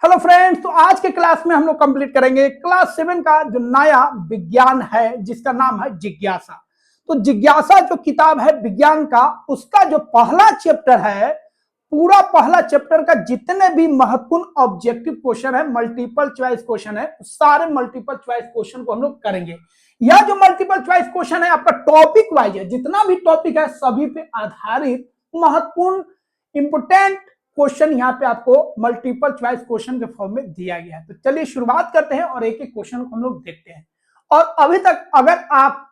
Hello friends, तो आज के क्लास में हम लोग कंप्लीट करेंगे क्लास 7 का जो नया विज्ञान है जिसका नाम है जिज्ञासा। तो जिज्ञासा जो किताब है विज्ञान का, उसका जो पहला चैप्टर है, पूरा पहला चैप्टर का जितने भी महत्वपूर्ण ऑब्जेक्टिव क्वेश्चन है, मल्टीपल चॉइस क्वेश्चन है, सारे मल्टीपल चॉइस क्वेश्चन को हम लोग करेंगे। यह जो मल्टीपल चॉइस क्वेश्चन है आपका टॉपिक वाइज है, जितना भी टॉपिक है सभी पे आधारित महत्वपूर्ण इंपोर्टेंट क्वेश्चन यहाँ पे आपको मल्टीपल चॉइस क्वेश्चन के फॉर्म में दिया गया है। तो चलिए शुरुआत करते हैं और एक एक क्वेश्चन को हम लोग देखते हैं। और अभी तक अगर आप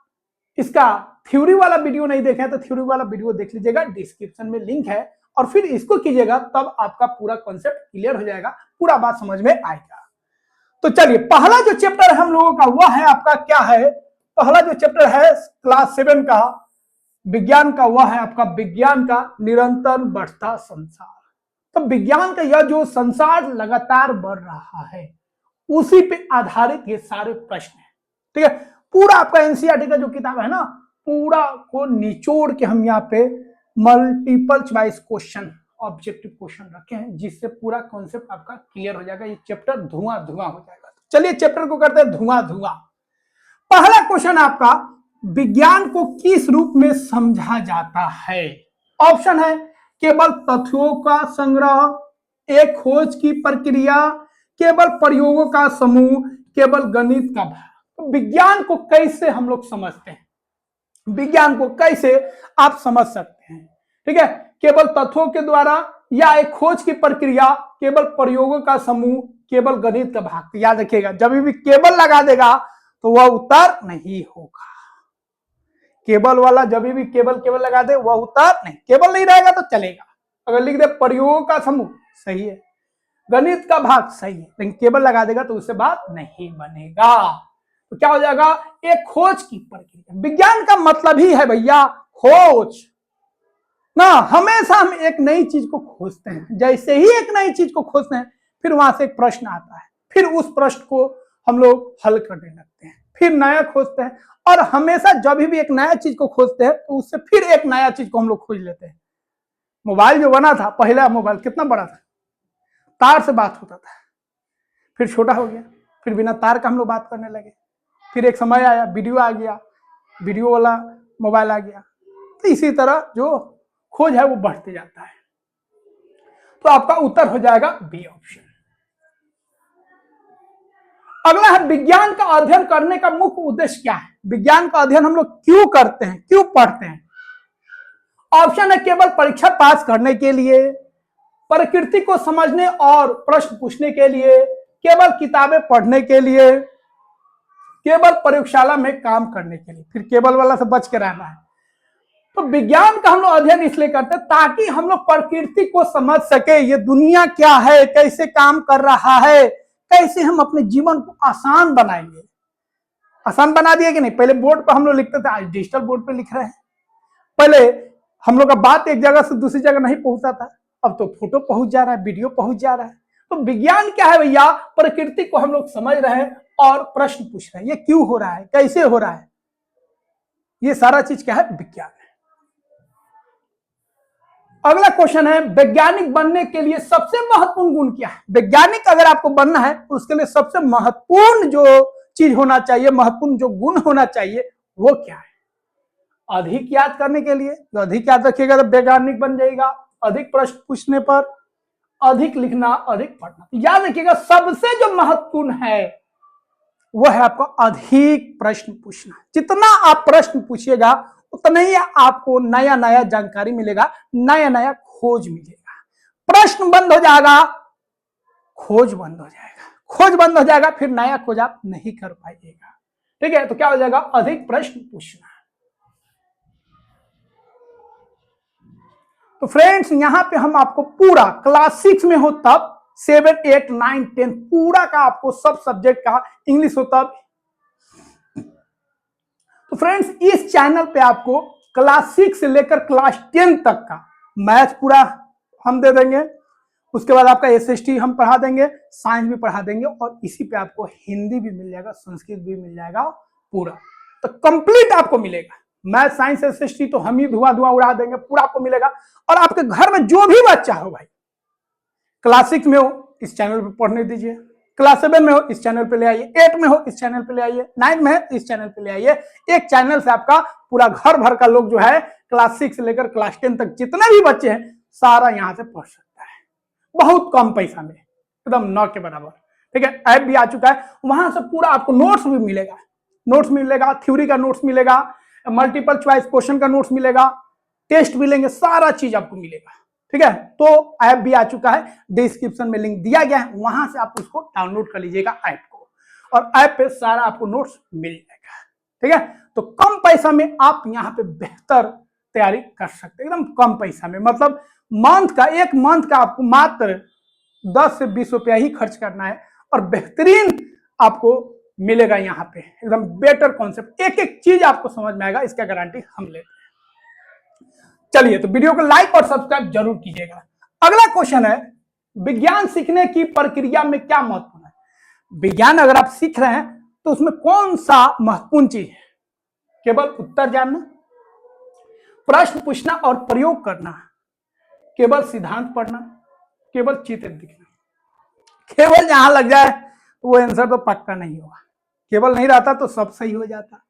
इसका थ्योरी वाला वीडियो नहीं देखे हैं तो थ्योरी वाला वीडियो देख लीजिएगा, डिस्क्रिप्शन में लिंक है, और फिर इसको कीजिएगा, तब आपका पूरा कॉन्सेप्ट क्लियर हो जाएगा, पूरा बात समझ में आएगा। तो चलिए, पहला जो चैप्टर है हम लोगों का वह है आपका क्या है, पहला जो चैप्टर है क्लास 7 का विज्ञान का वह है आपका विज्ञान का निरंतर बढ़ता संसार। तो विज्ञान का यह जो संसार लगातार बढ़ रहा है उसी पे आधारित ये सारे प्रश्न है। ठीक है, पूरा आपका एनसीईआरटी का जो किताब है ना, पूरा को निचोड़ के हम यहाँ पे multiple choice question, objective question रखे हैं, जिससे पूरा कॉन्सेप्ट आपका क्लियर हो जाएगा। ये चैप्टर धुआं धुआं हो जाएगा। चलिए चैप्टर को करते हैं धुआं धुआं। पहला क्वेश्चन आपका, विज्ञान को किस रूप में समझा जाता है? ऑप्शन है केवल तथ्यों का संग्रह, एक खोज की प्रक्रिया, केवल प्रयोगों का समूह, केवल गणित का भाग। तो विज्ञान को कैसे हम लोग समझते हैं, विज्ञान को कैसे आप समझ सकते हैं? ठीक है, केवल तथ्यों के द्वारा, या एक खोज की प्रक्रिया, केवल प्रयोगों का समूह, केवल गणित का भाग। तो याद रखिएगा, जब भी केवल लगा देगा तो वह उत्तर नहीं होगा। केवल वाला जब भी केवल केवल लगा दे वह उत्तर नहीं, केवल नहीं रहेगा तो चलेगा। अगर लिख दे प्रयोगों का समूह, सही है, गणित का भाग, सही है, लेकिन केवल लगा देगा तो उससे बात नहीं बनेगा। तो क्या हो जाएगा, एक खोज की प्रक्रिया। विज्ञान का मतलब ही है भैया खोज ना, हमेशा हम एक नई चीज को खोजते हैं। जैसे ही एक नई चीज को खोजते हैं फिर वहां से एक प्रश्न आता है, फिर उस प्रश्न को हम लोग हल करने लगते हैं, फिर नया खोजते हैं, और हमेशा जब भी एक नया चीज को खोजते हैं तो उससे फिर एक नया चीज को हम लोग खोज लेते हैं। मोबाइल जो बना था, पहला मोबाइल कितना बड़ा था, तार से बात होता था, फिर छोटा हो गया, फिर बिना तार का हम लोग बात करने लगे, फिर एक समय आया वीडियो आ गया, वीडियो वाला मोबाइल आ गया। तो इसी तरह जो खोज है वो बढ़ते जाता है। तो आपका उत्तर हो जाएगा बी ऑप्शन। अगला है, विज्ञान का अध्ययन करने का मुख्य उद्देश्य क्या है? विज्ञान का अध्ययन हम लोग क्यों करते हैं, क्यों पढ़ते हैं? ऑप्शन है केवल परीक्षा पास करने के लिए, प्रकृति को समझने और प्रश्न पूछने के लिए, केवल किताबें पढ़ने के लिए, केवल प्रयोगशाला में काम करने के लिए। फिर केवल वाला से बच के रहना है। तो विज्ञान का हम लोग अध्ययन इसलिए करते हैं ताकि हम लोग प्रकृति को समझ सके, ये दुनिया क्या है, कैसे काम कर रहा है, कैसे हम अपने जीवन को आसान बनाएंगे। आसान बना दिया कि नहीं? पहले बोर्ड पर हम लोग लिखते थे, आज डिजिटल बोर्ड पे लिख रहे हैं। पहले हम लोग का बात एक जगह से दूसरी जगह नहीं पहुंचता था, अब तो फोटो पहुंच जा रहा है, वीडियो पहुंच जा रहा है। तो विज्ञान क्या है भैया, प्रकृति को हम लोग समझ रहे हैं और प्रश्न पूछ रहे हैं, ये क्यों हो रहा है, कैसे हो रहा है, ये सारा चीज क्या है, विज्ञान है। अगला क्वेश्चन है, वैज्ञानिक बनने के लिए सबसे महत्वपूर्ण गुण क्या है? वैज्ञानिक अगर आपको बनना है तो उसके लिए सबसे महत्वपूर्ण जो चीज होना चाहिए, महत्वपूर्ण जो गुण होना चाहिए वो क्या है? अधिक याद करने के लिए, तो अधिक याद रखिएगा तो वैज्ञानिक बन जाएगा। अधिक प्रश्न पूछने पर, अधिक लिखना, अधिक पढ़ना। याद रखिएगा सबसे जो महत्वपूर्ण है वह है आपको अधिक प्रश्न पूछना। जितना आप प्रश्न पूछिएगा उतना ही आपको नया नया जानकारी मिलेगा, नया नया खोज मिलेगा। प्रश्न बंद हो जाएगा, खोज बंद हो जाएगा, खोज बंद हो जाएगा, फिर नया खोज आप नहीं कर पाइएगा। ठीक है, तो क्या हो जाएगा, अधिक प्रश्न पूछना। तो फ्रेंड्स, यहां पे हम आपको पूरा क्लास 6 में हो तब, 7, 8, 9, 10 पूरा का आपको सब सब्जेक्ट का इंग्लिश हो तब। तो फ्रेंड्स, इस चैनल पे आपको क्लास 6 से लेकर क्लास 10 तक का मैथ पूरा हम दे देंगे, उसके बाद आपका एसएसटी हम पढ़ा देंगे, साइंस भी पढ़ा देंगे, और इसी पे आपको हिंदी भी मिल जाएगा, संस्कृत भी मिल जाएगा, पूरा तो कंप्लीट आपको मिलेगा। मैथ, साइंस, एसएसटी तो हम ही धुआं धुआं उड़ा देंगे, पूरा आपको मिलेगा। और आपके घर में जो भी बच्चा हो भाई, क्लास 6 में हो, इस चैनल पे पढ़ने दीजिए, क्लास 7 में हो इस चैनल पे ले आइए, 8 में हो इस चैनल पे ले आइए, 9 में है इस चैनल पे ले आइए। एक चैनल से आपका पूरा घर भर का लोग जो है क्लास 6 से लेकर क्लास 10 तक जितने भी बच्चे हैं सारा यहाँ से पढ़ सकता है, बहुत कम पैसा में, एकदम 9 के बराबर। ठीक है, ऐप भी आ चुका है, वहां से पूरा आपको नोट्स भी मिलेगा, नोट्स मिलेगा, थ्योरी का नोट्स मिलेगा, मल्टीपल चॉइस क्वेश्चन का नोट्स मिलेगा, टेस्ट मिलेंगे, सारा चीज आपको मिलेगा। ठीक है, तो ऐप भी आ चुका है, डिस्क्रिप्शन में लिंक दिया गया है, वहां से आप उसको डाउनलोड कर लीजिएगा ऐप को, और ऐप पे सारा आपको नोट्स मिल जाएगा। ठीक है, तो कम पैसा में आप यहाँ पे बेहतर तैयारी कर सकते हैं, एकदम कम पैसा में। मतलब एक मंथ का आपको मात्र 10 से 20 रुपया ही खर्च करना है और बेहतरीन आपको मिलेगा यहाँ पे, एकदम बेटर कॉन्सेप्ट, एक एक चीज आपको समझ में आएगा, इसका गारंटी हम लेते हैं। चलिए, तो वीडियो को लाइक और सब्सक्राइब जरूर कीजिएगा। अगला क्वेश्चन है, विज्ञान सीखने की प्रक्रिया में क्या महत्वपूर्ण है? विज्ञान अगर आप सीख रहे हैं तो उसमें कौन सा महत्वपूर्ण चीज है? केवल उत्तर जानना, प्रश्न पूछना और प्रयोग करना, केवल सिद्धांत पढ़ना, केवल चित्र दिखना। केवल जहां लग जाए तो वो आंसर तो पक्का नहीं होगा, केवल नहीं रहता तो सब सही हो जाता।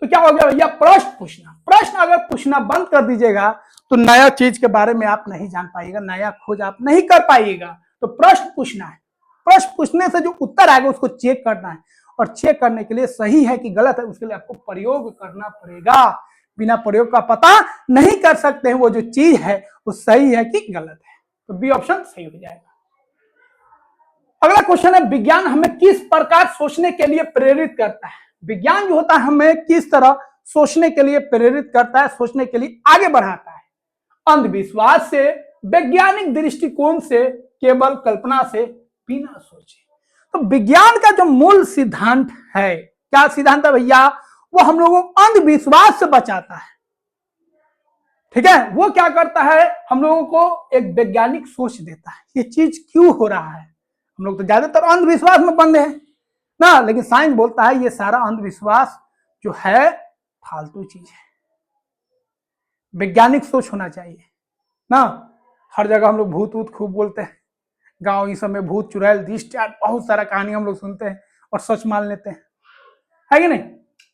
तो क्या हो गया भैया, प्रश्न पूछना। प्रश्न अगर पूछना बंद कर दीजिएगा तो नया चीज के बारे में आप नहीं जान पाइएगा, नया खोज आप नहीं कर पाइएगा। तो प्रश्न पूछना है, प्रश्न पूछने से जो उत्तर आएगा उसको चेक करना है, और चेक करने के लिए सही है कि गलत है उसके लिए आपको प्रयोग करना पड़ेगा। बिना प्रयोग का पता नहीं कर सकते हैं वो जो चीज है वो सही है कि गलत है। तो बी ऑप्शन सही हो जाएगा। अगला क्वेश्चन है, विज्ञान हमें किस प्रकार सोचने के लिए प्रेरित करता है? विज्ञान जो होता है हमें किस तरह सोचने के लिए प्रेरित करता है, सोचने के लिए आगे बढ़ाता है? अंधविश्वास से, वैज्ञानिक दृष्टिकोण से, केवल कल्पना से, बिना सोचे। तो विज्ञान का जो मूल सिद्धांत है, क्या सिद्धांत है भैया? वो हम लोगों को अंधविश्वास से बचाता है। ठीक है, वो क्या करता है, हम लोगों को एक वैज्ञानिक सोच देता है, ये चीज क्यों हो रहा है। हम लोग तो ज्यादातर अंधविश्वास में बंधे हैं ना, लेकिन साइंस बोलता है ये सारा अंधविश्वास जो है फालतू चीज है, वैज्ञानिक सोच होना चाहिए ना। हर जगह हम लोग भूत वूत खूब बोलते हैं, गांव इस समय भूत चुड़ैल दिष्ट बहुत सारा कहानी हम लोग सुनते हैं और सच मान लेते हैं, है कि नहीं?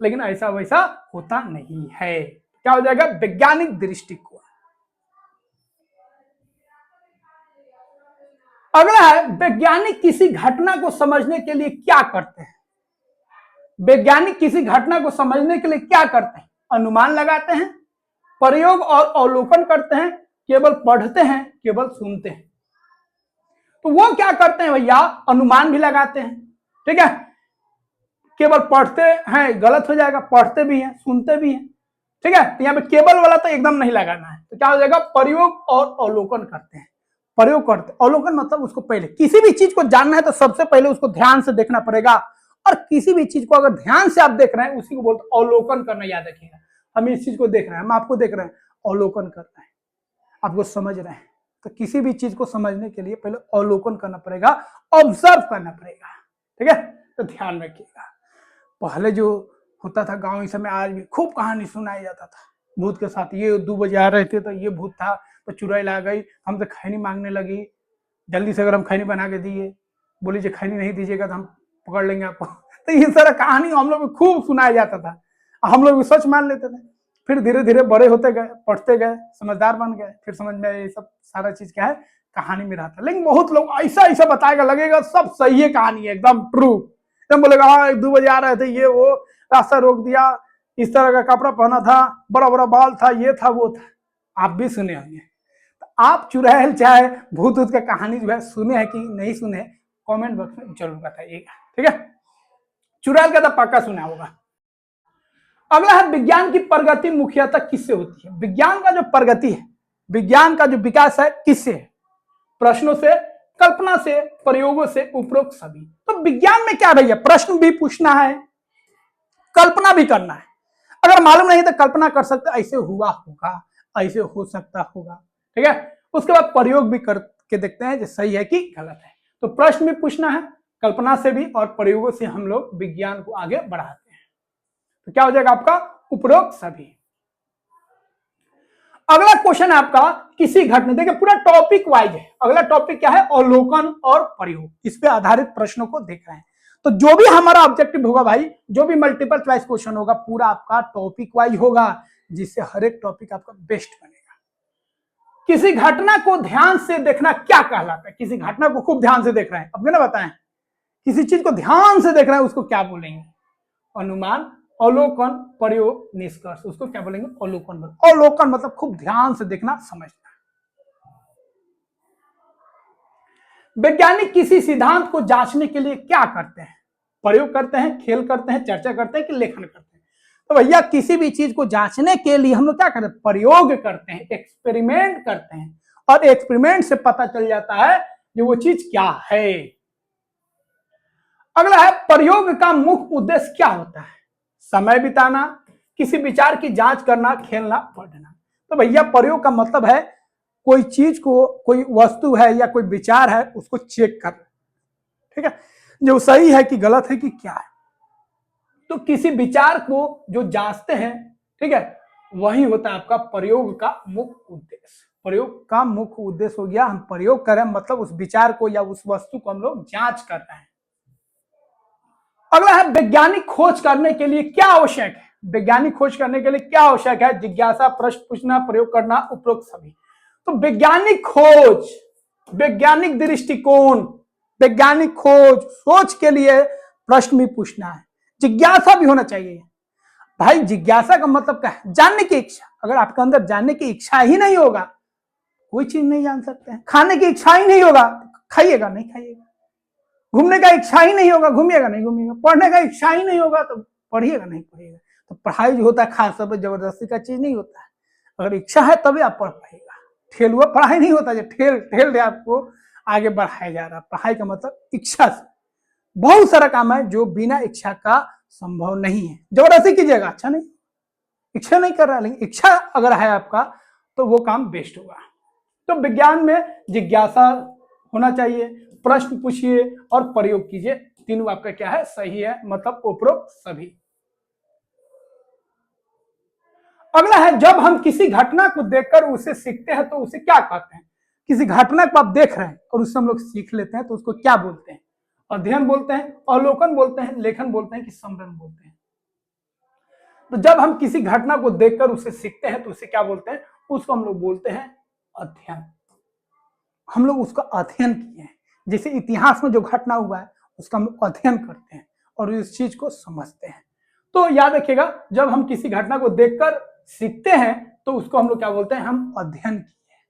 लेकिन ऐसा वैसा होता नहीं है। क्या हो जाएगा, वैज्ञानिक दृष्टिकोण। अगला है, वैज्ञानिक किसी घटना को समझने के लिए क्या करते हैं? वैज्ञानिक किसी घटना को समझने के लिए क्या करते हैं? अनुमान लगाते हैं, प्रयोग और अवलोकन करते हैं, केवल पढ़ते हैं, केवल सुनते हैं। तो वो क्या करते हैं भैया, अनुमान भी लगाते हैं। ठीक है, केवल पढ़ते हैं गलत हो जाएगा, पढ़ते भी हैं, सुनते भी हैं। ठीक है, तो यहाँ पे केवल वाला तो एकदम नहीं लगाना है। तो क्या हो जाएगा, प्रयोग और अवलोकन करते हैं। प्रयोग करते, अवलोकन मतलब उसको पहले किसी भी चीज को जानना है तो सबसे पहले उसको ध्यान से देखना पड़ेगा, और किसी भी चीज को अगर ध्यान से आप देख रहे हैं उसी को बोलते अवलोकन करना। याद रखिएगा, हम इस चीज को देख रहे हैं, हम आपको देख रहे हैं, अवलोकन करना है, आपको समझ रहे हैं। तो किसी भी चीज को समझने के लिए पहले अवलोकन करना पड़ेगा, ऑब्जर्व करना पड़ेगा। ठीक है, तो ध्यान रखिएगा। पहले जो होता था गांव इस समय आज भी खूब कहानी सुनाया जाता था भूत के साथ। ये 2 बजे आ रहे थे तो ये भूत था, तो चुड़ैल आ गई, हमसे खैनी मांगने लगी, जल्दी से अगर हम खैनी बना के दिए, बोली जो खैनी नहीं दीजिएगा तो हम पकड़ लेंगे आपको। तो ये सारा कहानी हम लोग खूब सुनाया जाता था, हम लोग भी सच मान लेते थे। फिर धीरे धीरे बड़े होते गए, पढ़ते गए, समझदार बन गए, फिर समझ में ये सब सारा चीज क्या है, कहानी में रहता। लेकिन बहुत लोग ऐसा ऐसा बताएगा, लगेगा सब सही है, कहानी है एकदम ट्रू, एकदम बोलेगा हाँ 2 बजे आ रहे थे, ये वो रास्ता रोक दिया, इस तरह का कपड़ा पहना था, बड़ा बड़ा बाल था, ये था वो था। आप भी सुने होंगे। तो आप चुड़ैल चाहे भूत वूत का कहानी जो है सुने हैं कि नहीं सुने, कमेंट बॉक्स में जरूर बताइएगा। ठीक है, चुड़ैल का तो पक्का सुना होगा। अगला है, विज्ञान की प्रगति मुख्यतः किससे होती है? विज्ञान का जो प्रगति है, विज्ञान का जो विकास है, किससे है? प्रश्नों से, कल्पना से, प्रयोगों से, उपरोक्त सभी। तो विज्ञान में क्या भैया, प्रश्न भी पूछना है, कल्पना भी करना है। अगर मालूम नहीं तो कल्पना कर सकते, ऐसे हुआ होगा, ऐसे हो सकता होगा। ठीक है, उसके बाद प्रयोग भी करके देखते हैं जो सही है कि गलत है। तो प्रश्न भी पूछना है, कल्पना से भी, और प्रयोगों से हम लोग विज्ञान को आगे बढ़ाते हैं। तो क्या हो जाएगा आपका, उपरोक्त सभी। अगला क्वेश्चन है आपका किसी घटना, देखिए पूरा टॉपिक वाइज है। अगला टॉपिक क्या है? अवलोकन और प्रयोग, इस पे आधारित प्रश्नों को देख रहे हैं। तो जो भी हमारा ऑब्जेक्टिव होगा भाई, जो भी मल्टीपल चॉइस क्वेश्चन होगा, पूरा आपका टॉपिक वाइज होगा, जिससे हर एक टॉपिक आपका बेस्ट बनेगा। किसी घटना को ध्यान से देखना क्या कहलाता है? किसी घटना को खूब ध्यान से देख रहे हैं, अब ना बताएं, किसी चीज को ध्यान से देख रहे हैं उसको क्या बोलेंगे? अनुमान, अवलोकन, प्रयोग, निष्कर्ष, उसको क्या बोलेंगे? अवलोकन। अवलोकन मतलब खूब ध्यान से देखना, समझना। वैज्ञानिक किसी सिद्धांत को जांचने के लिए क्या करते हैं? प्रयोग करते हैं, खेल करते हैं, चर्चा करते हैं कि लेखन करते हैं? तो भैया किसी भी चीज को जांचने के लिए हम लोग क्या करते हैं? प्रयोग करते हैं, एक्सपेरिमेंट करते हैं, और एक्सपेरिमेंट से पता चल जाता है कि वो चीज क्या है। अगला है प्रयोग का मुख्य उद्देश्य क्या होता है? समय बिताना, किसी विचार की जांच करना, खेलना, पढ़ना। तो भैया प्रयोग का मतलब है कोई चीज को, कोई वस्तु है या कोई विचार है, उसको चेक करना, ठीक है, जो सही है कि गलत है कि क्या है। तो किसी विचार को जो जांचते हैं, ठीक है, वही होता है आपका प्रयोग का मुख्य उद्देश्य। प्रयोग का मुख्य उद्देश्य हो गया, हम प्रयोग करें मतलब उस विचार को या उस वस्तु को हम लोग जांच कर रहे हैं। अगला है वैज्ञानिक खोज करने के लिए क्या आवश्यक है? वैज्ञानिक खोज करने के लिए क्या आवश्यक है? जिज्ञासा, प्रश्न पूछना, प्रयोग करना, उपरोक्त सभी। तो वैज्ञानिक खोज, वैज्ञानिक दृष्टिकोण, वैज्ञानिक खोज, सोच के लिए प्रश्न भी पूछना है, जिज्ञासा भी होना चाहिए। भाई जिज्ञासा का मतलब क्या है? जानने की इच्छा। अगर आपके अंदर जानने की इच्छा ही नहीं होगा, कोई चीज नहीं जान सकते हैं। खाने की इच्छा ही नहीं होगा, खाइएगा नहीं खाइएगा। घूमने का इच्छा ही नहीं होगा, घूमिएगा नहीं घूमिएगा। पढ़ने का इच्छा ही नहीं होगा तो पढ़िएगा नहीं पढ़िएगा। तो पढ़ाई जो होता है खास तौर पर जबरदस्ती का चीज नहीं होता है। अगर इच्छा है तभी आप पढ़ पाएगा। ठेल हुआ पढ़ाई नहीं होता, जो ठेल दे आपको आगे बढ़ाया जा रहा। पढ़ाई का मतलब इच्छा से। बहुत सारा काम है जो बिना इच्छा का संभव नहीं है। जबरदस्ती कीजिएगा, अच्छा नहीं, इच्छा नहीं कर रहा, लेकिन इच्छा अगर है आपका तो वो काम बेस्ट होगा। तो विज्ञान में जिज्ञासा होना चाहिए, प्रश्न पूछिए और प्रयोग कीजिए, तीनों आपका क्या है? सही है, मतलब उपरोक्त सभी। अगला है जब हम किसी घटना को देखकर उसे सीखते हैं तो उसे क्या कहते हैं? किसी घटना को आप देख रहे हैं और उससे हम लोग सीख लेते हैं तो उसको क्या बोलते हैं? अध्ययन बोलते हैं, अवलोकन बोलते हैं, लेखन बोलते हैं कि स्मरण बोलते हैं? तो जब हम किसी घटना को देखकर उसे सीखते हैं तो उसे क्या बोलते हैं? उसको हम लोग बोलते हैं अध्ययन। हम लोग उसका अध्ययन किए हैं, जैसे इतिहास में जो घटना हुआ है उसका हम अध्ययन करते हैं और इस चीज को समझते हैं। तो याद रखिएगा, जब हम किसी घटना को देखकर सीखते हैं तो उसको हम लोग क्या बोलते हैं? हम अध्ययन किए हैं,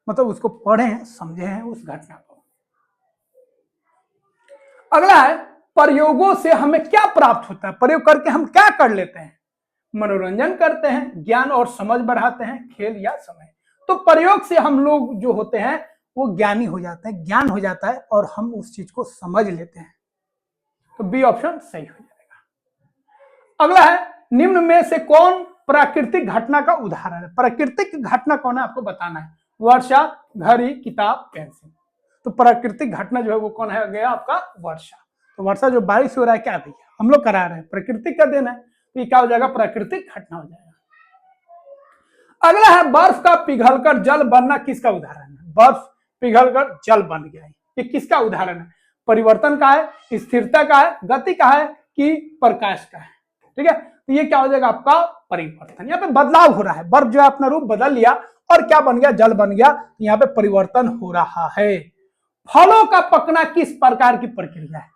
मतलब उसको पढ़े हैं, समझे हैं उस घटना को। अगला है प्रयोगों से हमें क्या प्राप्त होता है? प्रयोग करके हम क्या कर लेते हैं? मनोरंजन करते हैं, ज्ञान और समझ बढ़ाते हैं, खेल या समय। तो प्रयोग से हम लोग जो होते हैं वो ज्ञानी हो जाते हैं, ज्ञान हो जाता है और हम उस चीज को समझ लेते हैं। तो बी ऑप्शन सही हो जाएगा। अगला है निम्न में से कौन प्राकृतिक घटना का उदाहरण है? प्राकृतिक घटना कौन है आपको बताना है। वर्षा, घड़ी, किताब, पेंसिल। तो प्राकृतिक घटना जो है वो कौन है? गया आपका वर्षा। तो वर्षा जो बारिश हो रहा है, क्या भैया हम लोग करा रहे हैं, प्रकृति का देन है, तो ये क्या हो जाएगा? प्राकृतिक घटना हो जाएगा। अगला है बर्फ का पिघलकर जल बनना किसका उदाहरण है? बर्फ पिघलकर जल बन गया है, ये किसका उदाहरण है? परिवर्तन का है, स्थिरता का है, गति का है कि प्रकाश का है? ठीक है, तो ये क्या हो जाएगा आपका? परिवर्तन। यहाँ पे बदलाव हो रहा है, बर्फ जो है अपना रूप बदल लिया और क्या बन गया? जल बन गया। यहाँ पे परिवर्तन हो रहा है। फलों का पकना किस प्रकार की प्रक्रिया है?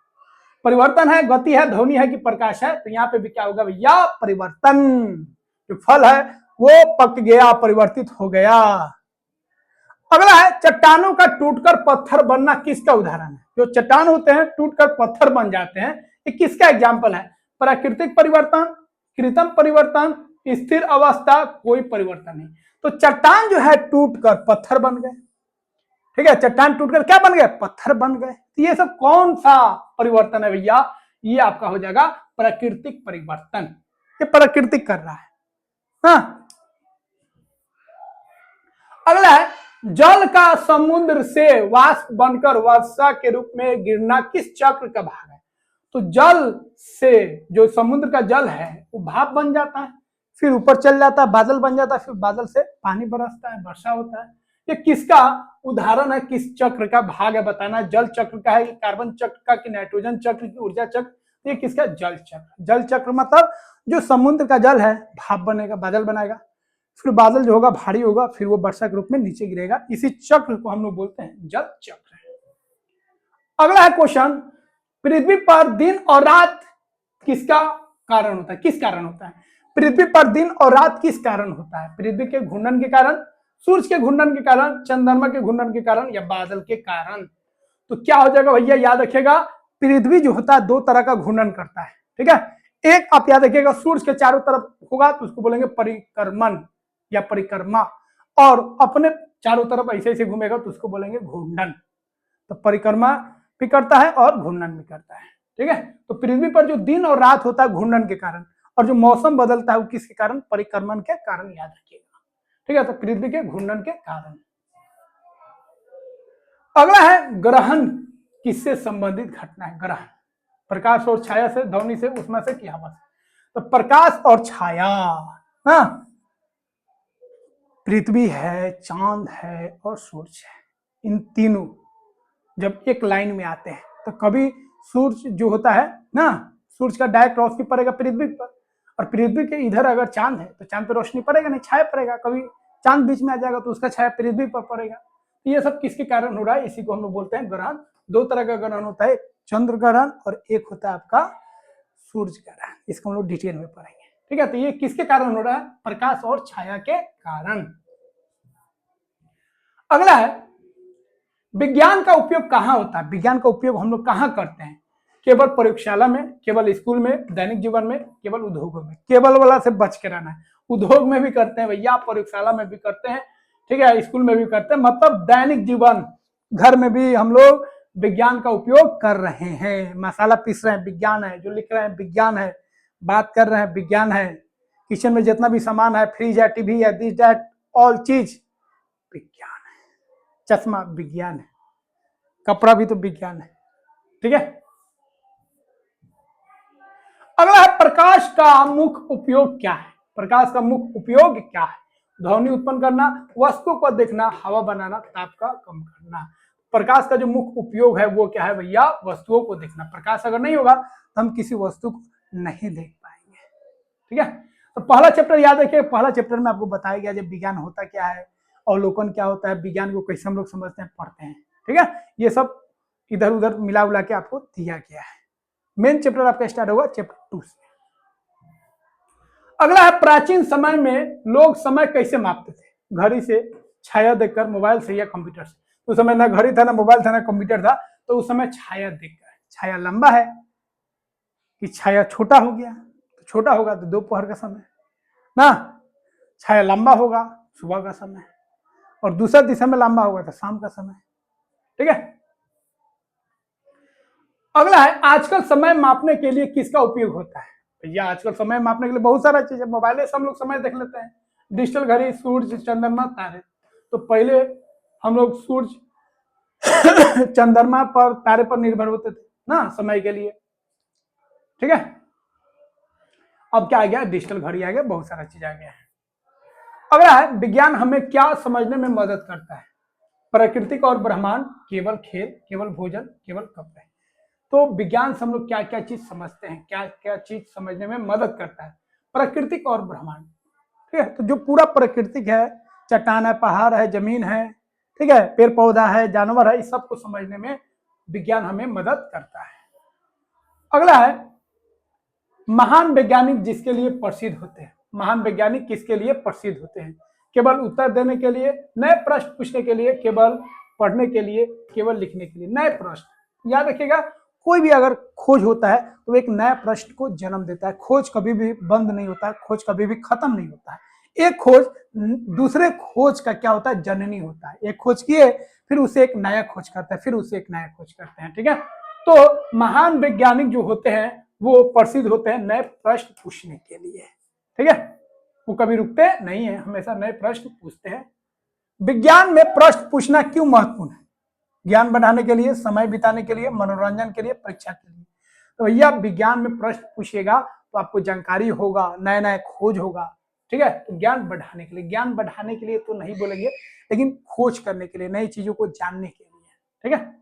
परिवर्तन है, गति है, ध्वनि है कि प्रकाश है? तो यहाँ पे भी क्या होगा भैया? परिवर्तन। जो फल है वो पक गया, परिवर्तित हो गया। अगला है चट्टानों का टूटकर पत्थर बनना किसका उदाहरण है? जो चट्टान होते हैं टूटकर पत्थर बन जाते हैं, ये किसका एग्जाम्पल है? प्राकृतिक परिवर्तन, कृत्रिम परिवर्तन, स्थिर अवस्था, कोई परिवर्तन नहीं। तो चट्टान जो है टूटकर पत्थर बन गए, ठीक है, चट्टान टूटकर क्या बन गए? पत्थर बन गए। तो ये सब कौन सा परिवर्तन है भैया? ये आपका हो जाएगा प्राकृतिक परिवर्तन। ये प्राकृतिक कर रहा है। हाँ। अगला है जल का समुद्र से वाष्प बनकर वर्षा के रूप में गिरना किस चक्र का भाग है? तो जल से जो समुद्र का जल है वो भाप बन जाता है, फिर ऊपर चल जाता है, बादल बन जाता है, फिर बादल से पानी बरसता है, वर्षा होता है। ये किसका उदाहरण है, किस चक्र का भाग है बताना। जल चक्र का है, कार्बन चक्र का, कि नाइट्रोजन चक्र की, ऊर्जा चक्र। ये किसका, जल चक्र। जल चक्र मतलब जो समुद्र का जल है भाप बनेगा, बादल बनाएगा, फिर बादल जो होगा भारी होगा, फिर वो वर्षा के रूप में नीचे गिरेगा। इसी चक्र को हम लोग बोलते हैं जल चक्र। अगला है क्वेश्चन, पृथ्वी पर दिन और रात किसका कारण होता है, किस कारण होता है? पृथ्वी पर दिन और रात किस कारण होता है? पृथ्वी के घूर्णन के कारण, सूर्य के घूर्णन के कारण, चंद्रमा के घूर्णन के कारण, या बादल के कारण? तो क्या हो जाएगा भैया, याद रखिएगा, पृथ्वी जो होता है दो तरह का घूर्णन करता है, ठीक है। एक आप याद रखिएगा, सूर्य के चारों तरफ होगा तो उसको बोलेंगे परिक्रमण या परिक्रमा, और अपने चारों तरफ ऐसे ऐसे घूमेगा तो उसको बोलेंगे घूर्णन। तो परिक्रमा भी करता है और घूर्णन भी करता है, ठीक है। तो पृथ्वी पर जो दिन और रात होता है घूर्णन के कारण, और जो मौसम बदलता है वो किसके कारण, परिक्रमण के कारण, याद रखिएगा, ठीक है। तो पृथ्वी के घूर्णन के कारण। अगला है ग्रहण किससे संबंधित घटना है? ग्रहण प्रकाश और छाया से, ध्वनि से, उष्मा से, कि हवा से? तो प्रकाश और छाया, हाँ, पृथ्वी है, चांद है और सूर्य है, इन तीनों जब एक लाइन में आते हैं तो कभी सूर्य जो होता है ना, सूर्य का डायरेक्ट रोशनी पड़ेगा पृथ्वी पर, और पृथ्वी के इधर अगर चांद है तो चांद पर रोशनी पड़ेगा नहीं, छाया पड़ेगा। कभी चांद बीच में आ जाएगा तो उसका छाया पृथ्वी पर पड़ेगा। तो ये सब किसके कारण हो रहा है? इसी को हम लोग बोलते हैं ग्रहण। दो तरह का ग्रहण होता है, चंद्र ग्रहण और एक होता है आपका सूर्य ग्रहण। इसको हम लोग डिटेल में पढ़ेंगे, ठीक है। तो ये किसके कारण हो रहा है? प्रकाश और छाया के कारण। अगला है, विज्ञान का उपयोग कहाँ होता है? विज्ञान का उपयोग हम लोग कहाँ करते हैं? केवल प्रयोगशाला में, केवल स्कूल में, दैनिक जीवन में, केवल उद्योगों में। केवल वाला से बच के रहना है। उद्योग में भी करते हैं भैया, प्रयोगशाला में भी करते हैं, ठीक है, स्कूल में भी करते हैं, मतलब दैनिक जीवन, घर में भी हम लोग विज्ञान का उपयोग कर रहे हैं। मसाला पीस रहे हैं, विज्ञान है। जो लिख रहे हैं, विज्ञान है। बात कर रहे हैं, विज्ञान है। किचन में जितना भी सामान है, फ्रिज है, टीवी है, दिस दैट ऑल चीज विज्ञान है। चश्मा विज्ञान है, कपड़ा भी तो विज्ञान है, ठीक है। अगला है, प्रकाश का मुख्य उपयोग क्या है? प्रकाश का मुख्य उपयोग क्या है? ध्वनि उत्पन्न करना, वस्तु को देखना, हवा बनाना, ताप का कम करना। प्रकाश का जो मुख्य उपयोग है वो क्या है भैया? वस्तुओं को देखना। प्रकाश अगर नहीं होगा तो हम किसी वस्तु को नहीं देख पाएंगे, ठीक है। तो पहला चैप्टर याद रखिए, पहला चैप्टर में आपको बताया गया जब विज्ञान होता क्या है, अवलोकन क्या होता है, विज्ञान को कैसे हम लोग समझते हैं, पढ़ते हैं, ठीक है। ये सब इधर उधर मिला उला के आपको दिया गया है। मेन चैप्टर आपका स्टार्ट होगा चैप्टर 2 से। अगला है, प्राचीन समय में लोग समय कैसे मापते थे? घड़ी से, छाया देखकर, मोबाइल से, या कंप्यूटर से? उस समय ना घड़ी था, ना मोबाइल था, ना कंप्यूटर था, तो उस समय छाया देखकर। छाया लंबा है कि छाया छोटा हो गया, तो छोटा होगा तो दोपहर का समय ना, छाया लंबा होगा सुबह का समय, और दूसरा दिशा में लंबा होगा तो शाम का समय, ठीक है। अगला है, आजकल समय मापने के लिए किसका उपयोग होता है? भैया आजकल समय मापने के लिए बहुत सारा चीज है। मोबाइल से हम लोग समय देख लेते हैं, डिजिटल घड़ी, सूर्य, चंद्रमा, तारे। तो पहले हम लोग सूर्य चंद्रमा पर, तारे पर निर्भर होते थे ना समय के लिए, ठीक है। अब क्या आ गया? डिजिटल घड़ी आ गया, बहुत सारा चीज आ गया है। अगला है, विज्ञान हमें क्या समझने में मदद करता है? प्राकृतिक और ब्रह्मांड, केवल खेल, केवल भोजन, केवल कपड़े। तो विज्ञान से हम लोग क्या क्या चीज समझते हैं, क्या क्या चीज समझने में मदद करता है? प्राकृतिक और ब्रह्मांड, ठीक है। तो जो पूरा प्राकृतिक है, चट्टान है, पहाड़ है, जमीन है, ठीक है, पेड़ पौधा है, जानवर है, इस सब को समझने में विज्ञान हमें मदद करता है। अगला है, महान वैज्ञानिक जिसके लिए प्रसिद्ध होते हैं। महान वैज्ञानिक किसके लिए प्रसिद्ध होते हैं? केवल उत्तर देने के लिए, नए प्रश्न पूछने के लिए, केवल पढ़ने के लिए, केवल लिखने के लिए। नए प्रश्न याद रखिएगा, कोई भी अगर खोज होता है तो एक नया प्रश्न को जन्म देता है। खोज कभी भी बंद नहीं होता है, खोज कभी भी खत्म नहीं होता है। एक खोज दूसरे खोज का क्या होता है? जननी होता है। एक खोज किए, फिर उसे एक नया खोज करते हैं, फिर उसे एक नया खोज करते हैं, ठीक है। तो महान वैज्ञानिक जो होते हैं वो प्रसिद्ध होते हैं नए प्रश्न पूछने के लिए, ठीक है। वो कभी रुकते नहीं है, हमेशा नए प्रश्न पूछते हैं। विज्ञान में प्रश्न पूछना क्यों महत्वपूर्ण है? ज्ञान बढ़ाने के लिए, समय बिताने के लिए, मनोरंजन के लिए, परीक्षा के लिए। तो भैया विज्ञान में प्रश्न पूछिएगा तो आपको जानकारी होगा, नया नया खोज होगा, ठीक है। तो ज्ञान बढ़ाने के लिए, ज्ञान बढ़ाने के लिए तो नहीं बोलेंगे, लेकिन खोज करने के लिए, नई चीजों को जानने के लिए, ठीक है।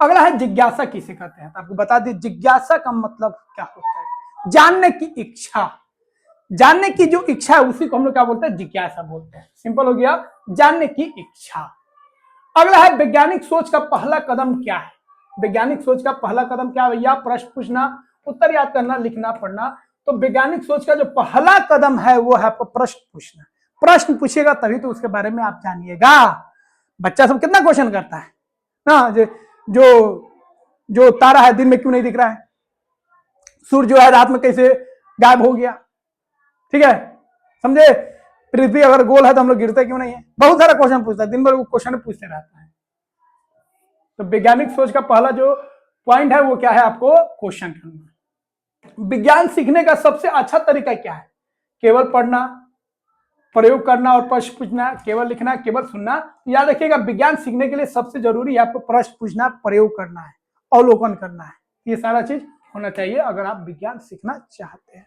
अगला है जिज्ञासा किसे कहते हैं, तो आपको बता दें जिज्ञासा का मतलब क्या होता है, जानने की इच्छा, जानने की जो इच्छा है उसी को हम लोग क्या बोलते हैं, जिज्ञासा बोलते हैं। सिंपल हो गया, जानने की इच्छा। अगला है वैज्ञानिक सोच का पहला कदम क्या है, वैज्ञानिक सोच का पहला कदम क्या है भैया, प्रश्न पूछना, उत्तर याद करना, लिखना, पढ़ना। तो वैज्ञानिक सोच का जो पहला कदम है वो है प्रश्न पूछना। प्रश्न पूछेगा तभी तो उसके बारे में आप जानिएगा। बच्चा सब कितना क्वेश्चन करता है ना, जो जो तारा है दिन में क्यों नहीं दिख रहा है, सूर्य जो है रात में कैसे गायब हो गया, ठीक है, समझे, पृथ्वी अगर गोल है तो हम लोग गिरते क्यों नहीं है, बहुत सारा क्वेश्चन पूछता है, दिन भर वो क्वेश्चन पूछते रहता है। तो वैज्ञानिक सोच का पहला जो पॉइंट है वो क्या है, आपको क्वेश्चन करना। विज्ञान सीखने का सबसे अच्छा तरीका क्या है, केवल पढ़ना, प्रयोग करना और प्रश्न पूछना, केवल लिखना, केवल सुनना। याद रखिएगा विज्ञान सीखने के लिए सबसे जरूरी है आपको प्रश्न पूछना, प्रयोग करना है, अवलोकन करना है, ये सारा चीज होना चाहिए अगर आप विज्ञान सीखना चाहते हैं।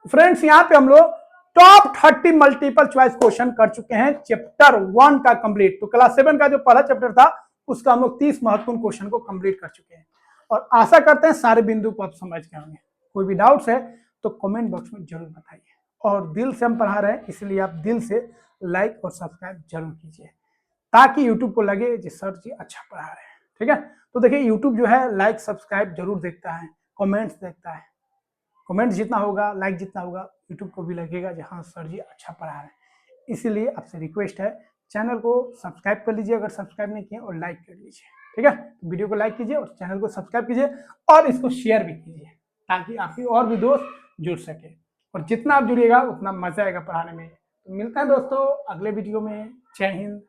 फ्रेंड्स यहाँ पे हम लोग टॉप 30 मल्टीपल चॉइस क्वेश्चन कर चुके हैं चैप्टर 1 का कंप्लीट। तो क्लास 7 का जो पहला चैप्टर था उसका हम लोग 30 महत्वपूर्ण क्वेश्चन को कंप्लीट कर चुके हैं और आशा करते हैं सारे बिंदु को आप समझ गए होंगे। कोई भी डाउट्स है तो कमेंट बॉक्स में जरूर बताइए और दिल से हम पढ़ा रहे हैं इसलिए आप दिल से लाइक और सब्सक्राइब जरूर कीजिए ताकि यूट्यूब को लगे कि सर जी अच्छा पढ़ा रहे हैं, ठीक है। तो देखिए यूट्यूब जो है लाइक सब्सक्राइब जरूर देखता है, कमेंट्स देखता है, कमेंट जितना होगा, लाइक जितना होगा, यूट्यूब को भी लगेगा कि हाँ सर जी अच्छा पढ़ा रहे हैं। इसीलिए आपसे रिक्वेस्ट है चैनल को सब्सक्राइब कर लीजिए अगर सब्सक्राइब नहीं किए और लाइक कर लीजिए, ठीक है। तो वीडियो को लाइक कीजिए और चैनल को सब्सक्राइब कीजिए और इसको शेयर भी कीजिए ताकि आपके और भी दोस्त जुड़ सके और जितना आप जुड़िएगा उतना मजा आएगा पढ़ाने में। तो मिलता है दोस्तों अगले वीडियो में। जय हिंद।